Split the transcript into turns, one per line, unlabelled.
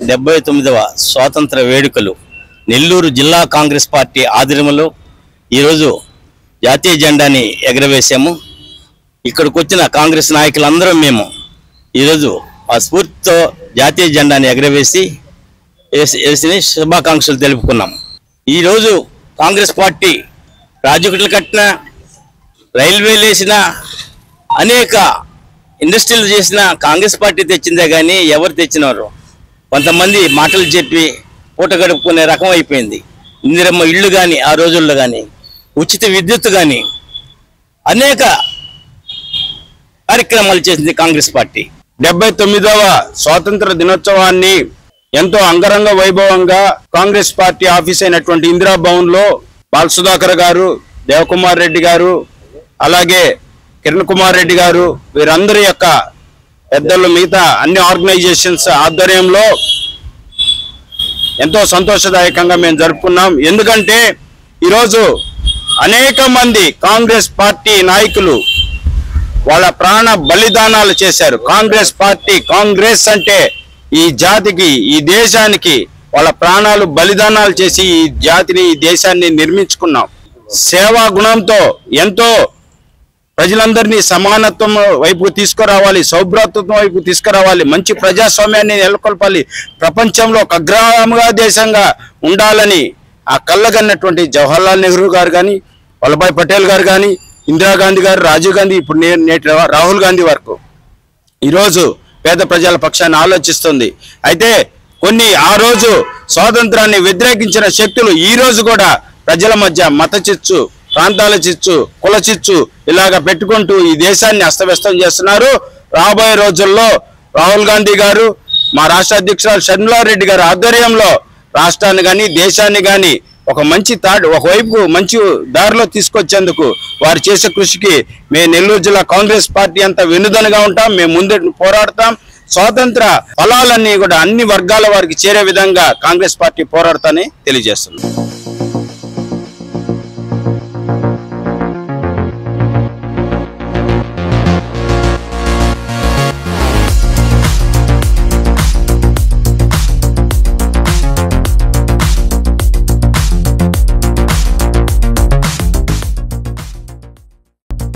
79వ స్వాతంత్ర వేడుకలు నెల్లూరు జిల్లా కాంగ్రెస్ పార్టీ ఆధ్వర్యంలో ఈరోజు జాతీయ జెండాని ఎగరవేశాము. ఇక్కడికి వచ్చిన కాంగ్రెస్ నాయకులందరం మేము ఈరోజు ఆ స్ఫూర్తితో జాతీయ జెండాని ఎగరవేసి శుభాకాంక్షలు తెలుపుకున్నాము. ఈరోజు కాంగ్రెస్ పార్టీ ప్రాజెక్టులు కట్టిన, రైల్వేలు వేసిన, అనేక ఇండస్ట్రీలు చేసిన కాంగ్రెస్ పార్టీ తెచ్చిందే కానీ ఎవరు తెచ్చినారు? కొంతమంది మాటలు చెప్పి పూట గడుపుకునే రకం అయిపోయింది. ఇందిరమ్మ ఇళ్ళు కానీ, ఆ రోజుల్లో కానీ ఉచిత విద్యుత్ కానీ అనేక కార్యక్రమాలు చేసింది కాంగ్రెస్ పార్టీ.
79వ స్వాతంత్ర దినోత్సవాన్ని ఎంతో అంగరంగ వైభవంగా కాంగ్రెస్ పార్టీ ఆఫీస్ అయినటువంటి ఇందిరా భవన్ లో బాలసుధాకర్ గారు, దేవకుమార్ రెడ్డి గారు, అలాగే కిరణ్ కుమార్ రెడ్డి గారు, వీరందరి యొక్క పెద్దలు, మిగతా అన్ని ఆర్గనైజేషన్స్ ఆధ్వర్యంలో ఎంతో సంతోషదాయకంగా మేము జరుపుకున్నాం. ఎందుకంటే ఈరోజు అనేక మంది కాంగ్రెస్ పార్టీ నాయకులు వాళ్ళ ప్రాణ బలిదానాలు చేశారు. కాంగ్రెస్ పార్టీ, కాంగ్రెస్ అంటే ఈ జాతికి, ఈ దేశానికి వాళ్ళ ప్రాణాలు బలిదానాలు చేసి ఈ జాతిని, ఈ దేశాన్ని నిర్మించుకున్నాం. సేవా గుణంతో ఎంతో ప్రజలందరినీ సమానత్వం వైపు తీసుకురావాలి, సౌభ్రాతృత్వం వైపు తీసుకురావాలి, మంచి ప్రజాస్వామ్యాన్ని నెలకొల్పాలి, ప్రపంచంలో ఒక అగ్రగామిగా దేశంగా ఉండాలని ఆ కళ్ళగన్నటువంటి జవహర్లాల్ నెహ్రూ గారు కానీ, వల్లభాయ్ పటేల్ గారు కానీ, ఇందిరాగాంధీ గారు, రాజీవ్ గాంధీ, ఇప్పుడు నేటి రాహుల్ గాంధీ వరకు ఈరోజు పేద ప్రజల పక్షాన్ని ఆలోచిస్తుంది. అయితే కొన్ని ఆ రోజు స్వాతంత్రాన్ని వ్యతిరేకించిన శక్తులు ఈ రోజు కూడా ప్రజల మధ్య మత చిచ్చు, ప్రాంతాల చిచ్చు, కుల చిచ్చు ఇలాగ పెట్టుకుంటూ ఈ దేశాన్ని అస్తవ్యస్తం చేస్తున్నారు. రాబోయే రోజుల్లో రాహుల్ గాంధీ గారు, మా రాష్ట్ర అధ్యక్షురాలు షర్మిలారెడ్డి గారు ఆధ్వర్యంలో రాష్ట్రాన్ని కానీ, దేశాన్ని కానీ ఒకవైపు మంచి దారిలో తీసుకొచ్చేందుకు వారు చేసే కృషికి మేము నెల్లూరు జిల్లా కాంగ్రెస్ పార్టీ అంతా వెన్నుదన్నుగా ఉంటాం. మేము ముందు పోరాడతాం. స్వాతంత్ర ఫలాలన్నీ కూడా అన్ని వర్గాల వారికి చేరే విధంగా కాంగ్రెస్ పార్టీ పోరాడతానని తెలియజేస్తుంది.